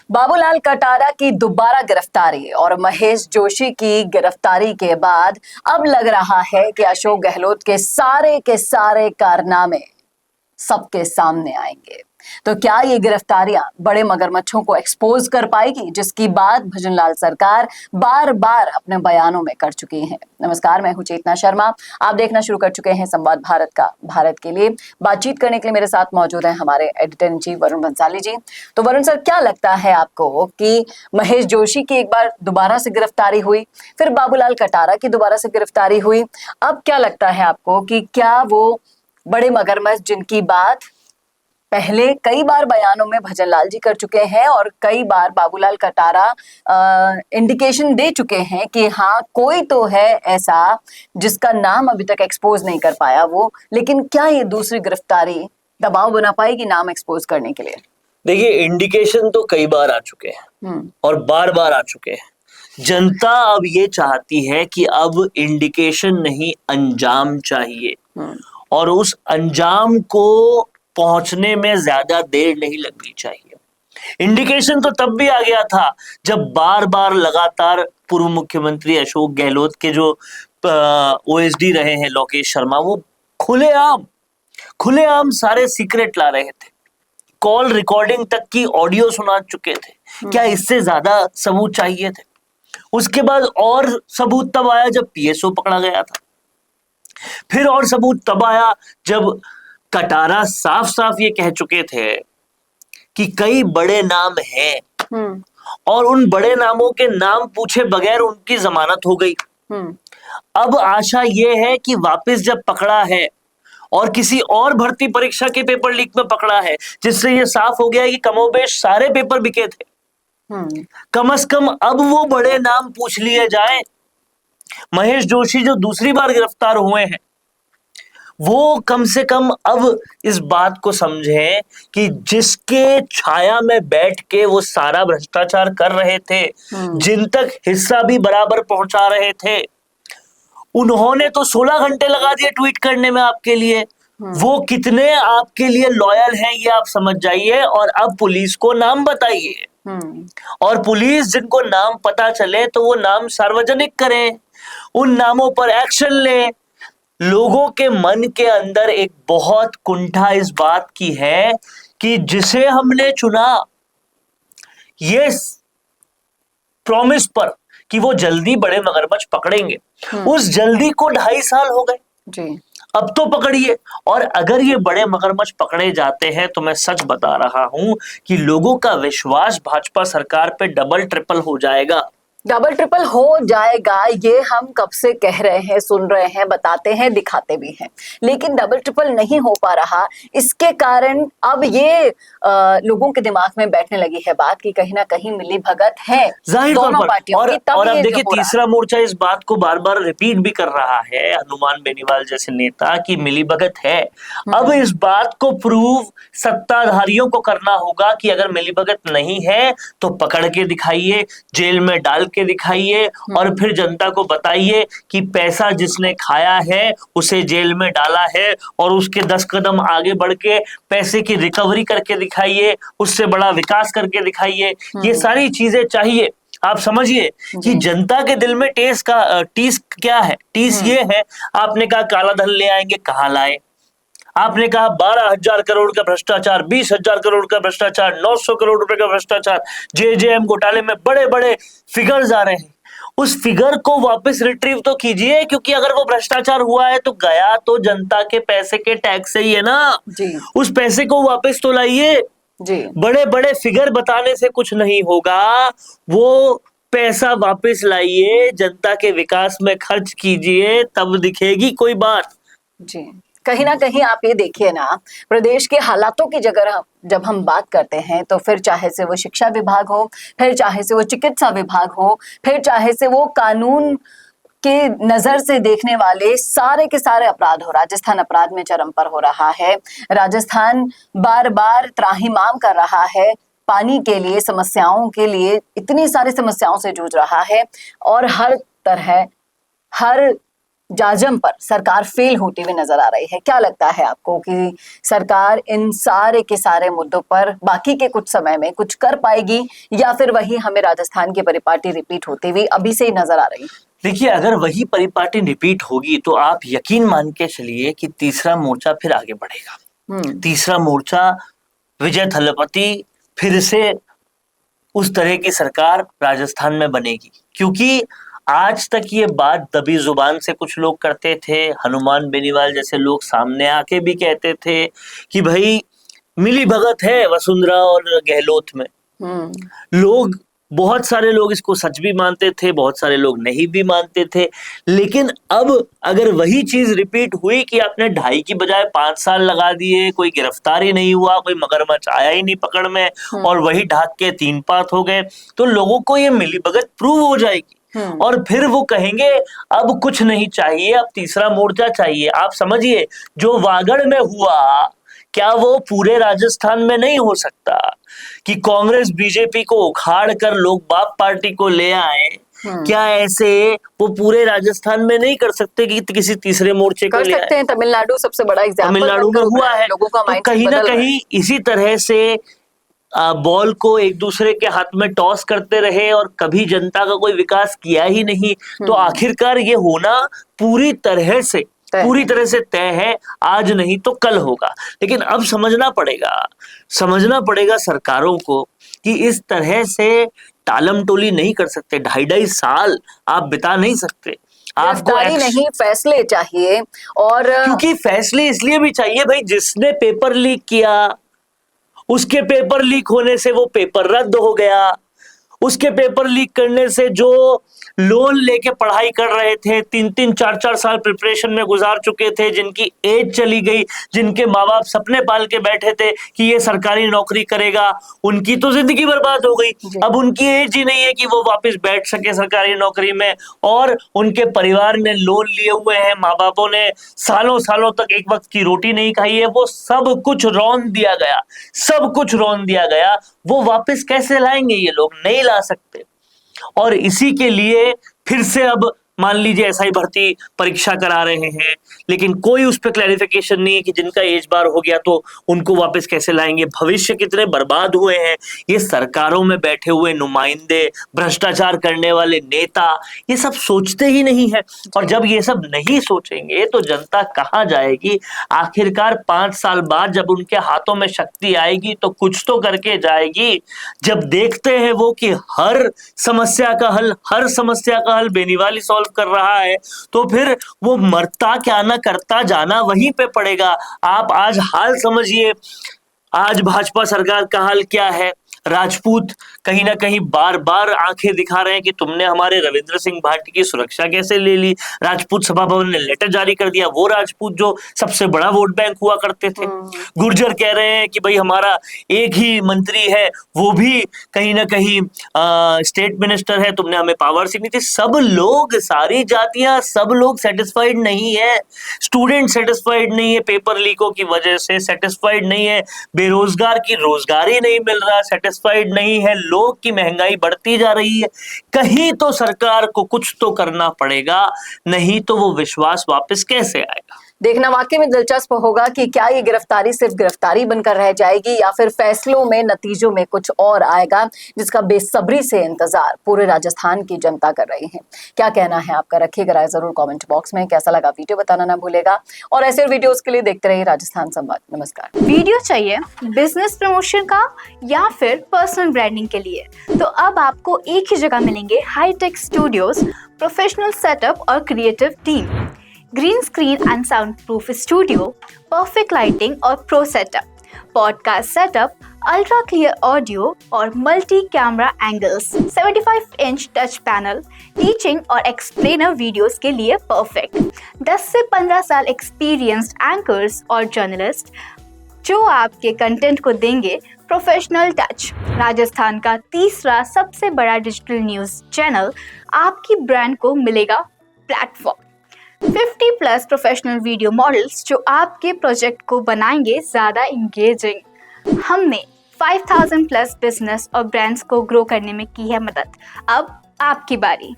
बाबूलाल कटारा की दोबारा गिरफ्तारी और महेश जोशी की गिरफ्तारी के बाद अब लग रहा है कि अशोक गहलोत के सारे कारनामे सबके सामने आएंगे। तो क्या ये गिरफ्तारियां बड़े मगरमच्छों को एक्सपोज कर पाएगी, जिसकी बात भजनलाल सरकार बार बार अपने बयानों में कर चुकी हैं। नमस्कार, मैं हूं चेतना शर्मा। आप देखना शुरू कर चुके हैं संवाद भारत का। भारत के लिए बातचीत करने के लिए मेरे साथ मौजूद हैं हमारे editor in chief Varun Bansali ji. तो वरुण सर, क्या लगता है आपको कि महेश जोशी की एक बार दोबारा से गिरफ्तारी हुई, फिर बाबूलाल कटारा की दोबारा से गिरफ्तारी हुई, अब क्या लगता है आपको कि क्या वो बड़े मगरमच्छ जिनकी बात पहले कई बार बयानों में भजनलाल जी कर चुके हैं और कई बार बाबूलाल कटारा इंडिकेशन दे चुके हैं कि हाँ कोई तो है ऐसा जिसका नाम अभी तक एक्सपोज नहीं कर पाया वो, लेकिन क्या ये दूसरी गिरफ्तारी दबाव बना पाएगी नाम एक्सपोज करने के लिए? देखिए, इंडिकेशन तो कई बार आ चुके हैं और बार बार आ चुके हैं। जनता अब ये चाहती है कि अब इंडिकेशन नहीं, अंजाम चाहिए और उस अंजाम को पहुंचने में ज्यादा देर नहीं लगनी चाहिए। इंडिकेशन तो तब भी आ गया था जब बार बार लगातार पूर्व मुख्यमंत्री अशोक गहलोत के जो ओएसडी रहे हैं लोकेश शर्मा, वो खुलेआम सारे सीक्रेट ला रहे थे, कॉल रिकॉर्डिंग तक की ऑडियो सुना चुके थे। क्या इससे ज्यादा सबूत चाहिए थे? उसके बाद और सबूत तब आया जब पीएसओ पकड़ा गया था, फिर और सबूत तब आया जब कटारा साफ साफ ये कह चुके थे कि कई बड़े नाम हैं और उन बड़े नामों के नाम पूछे बगैर उनकी जमानत हो गई। अब आशा ये है कि वापस जब पकड़ा है और किसी और भर्ती परीक्षा के पेपर लीक में पकड़ा है, जिससे ये साफ हो गया है कि कमोबेश सारे पेपर बिके थे, कम से कम अब वो बड़े नाम पूछ लिए जाएं। महेश जोशी जो दूसरी बार गिरफ्तार हुए हैं, वो कम से कम अब इस बात को समझें कि जिसके छाया में बैठ के वो सारा भ्रष्टाचार कर रहे थे, जिन तक हिस्सा भी बराबर पहुंचा रहे थे, उन्होंने तो 16 घंटे लगा दिए ट्वीट करने में आपके लिए। वो कितने आपके लिए लॉयल हैं ये आप समझ जाइए और अब पुलिस को नाम बताइए और पुलिस जिनको नाम पता चले तो वो नाम सार्वजनिक करें, उन नामों पर एक्शन लें। लोगों के मन के अंदर एक बहुत कुंठा इस बात की है कि जिसे हमने चुना ये प्रॉमिस पर कि वो जल्दी बड़े मगरमच्छ पकड़ेंगे, उस जल्दी को 2.5 साल हो गए जी। अब तो पकड़िए, और अगर ये बड़े मगरमच्छ पकड़े जाते हैं तो मैं सच बता रहा हूं कि लोगों का विश्वास भाजपा सरकार पे डबल ट्रिपल हो जाएगा। डबल ट्रिपल हो जाएगा, ये हम कब से कह रहे हैं, सुन रहे हैं, बताते हैं, दिखाते भी हैं, लेकिन डबल ट्रिपल नहीं हो पा रहा। इसके कारण अब ये लोगों के दिमाग में बैठने लगी है बात कि कहीं ना कहीं मिली भगत है दोनों पार्टियों की। और अब देखिए, तीसरा मोर्चा इस बात को बार बार रिपीट भी कर रहा है, हनुमान बेनीवाल जैसे नेता, की मिली भगत है। अब इस बात को प्रूव सत्ताधारियों को करना होगा कि अगर मिली भगत नहीं है तो पकड़ के दिखाइए, जेल में डाल के दिखाइए और फिर जनता को बताइए कि पैसा जिसने खाया है उसे जेल में डाला है, और उसके 10 कदम आगे बढ़ के पैसे की रिकवरी करके दिखाइए, उससे बड़ा विकास करके दिखाइए। ये सारी चीजें चाहिए। आप समझिए कि जनता के दिल में टीस क्या है? टीस ये है, आपने कहा काला धन ले आएंगे, कहां लाए? आपने कहा 12,000 करोड़ का भ्रष्टाचार, 20,000 करोड़ का भ्रष्टाचार, 900 करोड़ रुपए का भ्रष्टाचार, जेजेएम घोटाले में बड़े बड़े फिगर्स आ रहे हैं। उस फिगर को वापस रिट्रीव तो कीजिए, क्योंकि अगर वो भ्रष्टाचार हुआ है तो गया तो जनता के पैसे के टैक्स से ही है ना जी। उस पैसे को वापस तो लाइए जी। बड़े बड़े फिगर बताने से कुछ नहीं होगा, वो पैसा वापस लाइए, जनता के विकास में खर्च कीजिए, तब दिखेगी कोई बात जी। कहीं ना कहीं आप ये देखिए ना, प्रदेश के हालातों की जगह जब हम बात करते हैं तो फिर चाहे से वो शिक्षा विभाग हो, फिर चाहे से वो चिकित्सा विभाग हो, फिर चाहे से वो कानून के नजर से देखने वाले सारे के सारे अपराध हो, राजस्थान अपराध में चरम पर हो रहा है। राजस्थान बार बार त्राहिमाम कर रहा है, पानी के लिए, समस्याओं के लिए इतनी सारी समस्याओं से जूझ रहा है और हर तरह, हर जाजम पर सरकार फेल होती हुई नजर आ रही है। क्या लगता है आपको कि सरकार इन सारे के सारे मुद्दों पर बाकी के कुछ समय में कुछ कर पाएगी, या फिर वही हमें राजस्थान की परिपाटी रिपीट होती हुई अभी से ही नजर आ रही है? देखिए, अगर वही परिपाटी रिपीट होगी तो आप यकीन मान के चलिए कि तीसरा मोर्चा फिर आगे बढ़ेगा। तीसरा मोर्चा विजय थलपति फिर से उस तरह की सरकार राजस्थान में बनेगी, क्योंकि आज तक ये बात दबी जुबान से कुछ लोग करते थे। हनुमान बेनीवाल जैसे लोग सामने आके भी कहते थे कि भाई मिली भगत है वसुंधरा और गहलोत में। लोग, बहुत सारे लोग इसको सच भी मानते थे, बहुत सारे लोग नहीं भी मानते थे। लेकिन अब अगर वही चीज रिपीट हुई कि आपने 2.5 की बजाय 5 साल लगा दिए, कोई गिरफ्तारी नहीं हुआ, कोई मगरमच्छ आया ही नहीं पकड़ में, और वही ढाक के 3 पात हो गए, तो लोगों को ये मिलीभगत प्रूव हो जाएगी और फिर वो कहेंगे अब कुछ नहीं चाहिए, अब तीसरा मोर्चा चाहिए। आप समझिए, जो वागड़ में हुआ क्या वो पूरे राजस्थान में नहीं हो सकता कि कांग्रेस बीजेपी को उखाड़ कर लोग बाप पार्टी को ले आए? क्या ऐसे वो पूरे राजस्थान में नहीं कर सकते कि किसी तीसरे मोर्चे को कर ले सकते हैं? तमिलनाडु सबसे बड़ा एग्जाम्पल तमिलनाडु में हुआ है। लोगों का तो कहीं ना कहीं इसी तरह से बॉल को एक दूसरे के हाथ में टॉस करते रहे और कभी जनता का कोई विकास किया ही नहीं, तो आखिरकार ये होना पूरी तरह से तय है, आज नहीं तो कल होगा। लेकिन अब समझना पड़ेगा सरकारों को कि इस तरह से टालम टोली नहीं कर सकते। 2.5 साल आप बिता नहीं सकते, आपको नहीं फैसले चाहिए। और क्योंकि फैसले इसलिए भी चाहिए भाई, जिसने पेपर लीक किया उसके पेपर लीक होने से वो पेपर रद्द हो गया, उसके पेपर लीक करने से जो लोन लेके पढ़ाई कर रहे थे, 3-3 4-4 साल प्रिपरेशन में गुजार चुके थे, जिनकी एज चली गई, जिनके माँ बाप सपने पाल के बैठे थे कि ये सरकारी नौकरी करेगा, उनकी तो जिंदगी बर्बाद हो गई। अब उनकी एज ही नहीं है कि वो वापस बैठ सके सरकारी नौकरी में, और उनके परिवार ने लोन लिए हुए हैं, माँ बापों ने सालों सालों तक एक वक्त की रोटी नहीं खाई है, वो सब कुछ रौंद दिया गया। वो वापस कैसे लाएंगे? ये लोग नहीं ला सकते। और इसी के लिए फिर से अब मान लीजिए एसआई भर्ती परीक्षा करा रहे हैं, लेकिन कोई उस पर क्लैरिफिकेशन नहीं है कि जिनका एज बार हो गया तो उनको वापस कैसे लाएंगे। भविष्य कितने बर्बाद हुए हैं। ये सरकारों में बैठे हुए नुमाइंदे, भ्रष्टाचार करने वाले नेता, ये सब सोचते ही नहीं है। और जब ये सब नहीं सोचेंगे तो जनता कहाँ जाएगी? आखिरकार 5 साल बाद जब उनके हाथों में शक्ति आएगी तो कुछ तो करके जाएगी। जब देखते हैं वो कि हर समस्या का हल बेनीवाल सॉल्व कर रहा है, तो फिर वो मरता क्या ना करता जाना वहीं पे पड़ेगा। आप आज हाल समझिए, आज भाजपा सरकार का हाल क्या है। राजपूत कहीं ना कहीं बार बार आंखें दिखा रहे हैं कि तुमने हमारे रविंद्र सिंह भाटी की सुरक्षा कैसे ले ली। राजपूत सभा भवन ने लेटर जारी कर दिया, वो राजपूत जो सबसे बड़ा वोट बैंक हुआ करते थे। गुर्जर कह रहे हैं कि भाई हमारा एक ही मंत्री है, वो भी कहीं ना कहीं स्टेट मिनिस्टर है, तुमने हमें पावर्स ही नहीं थी। सब लोग, सारी जातियां, सब लोग सेटिस्फाइड नहीं है। स्टूडेंट सेटिस्फाइड नहीं है, पेपर लीकों की वजह से सेटिस्फाइड नहीं है। बेरोजगार की रोजगार ही नहीं मिल रहा, सेटिस्फाइड नहीं है। लोग की महंगाई बढ़ती जा रही है। कहीं तो सरकार को कुछ तो करना पड़ेगा, नहीं तो वो विश्वास वापस कैसे आएगा? देखना वाकई में दिलचस्प होगा कि क्या ये गिरफ्तारी सिर्फ गिरफ्तारी बनकर रह जाएगी, या फिर फैसलों में, नतीजों में कुछ और आएगा, जिसका बेसब्री से इंतजार पूरे राजस्थान की जनता कर रही है। क्या कहना है आपका? रखिएगा राय जरूर कमेंट बॉक्स में। कैसा लगा वीडियो बताना ना भूलेगा, और ऐसे वीडियोस के लिए देखते रहिए राजस्थान संवाद। नमस्कार। वीडियो चाहिए बिजनेस प्रमोशन का या फिर पर्सनल ब्रांडिंग के लिए, तो अब आपको एक ही जगह मिलेंगे हाईटेक स्टूडियोज, प्रोफेशनल सेटअप और creative team, green screen and soundproof studio, perfect lighting और pro setup, podcast setup, ultra clear audio और multi camera angles, 75 inch touch panel, teaching और एक्सप्लेनर वीडियोस के लिए परफेक्ट, 10 से 15 साल experienced anchors और journalist जो आपके कंटेंट को देंगे प्रोफेशनल टच। राजस्थान का तीसरा सबसे बड़ा डिजिटल न्यूज चैनल आपकी ब्रांड को मिलेगा प्लेटफॉर्म। 50+ प्रोफेशनल वीडियो मॉडल्स जो आपके प्रोजेक्ट को बनाएंगे ज़्यादा इंगेजिंग। हमने 5000+ बिजनेस और ब्रांड्स को ग्रो करने में की है मदद। अब आपकी बारी।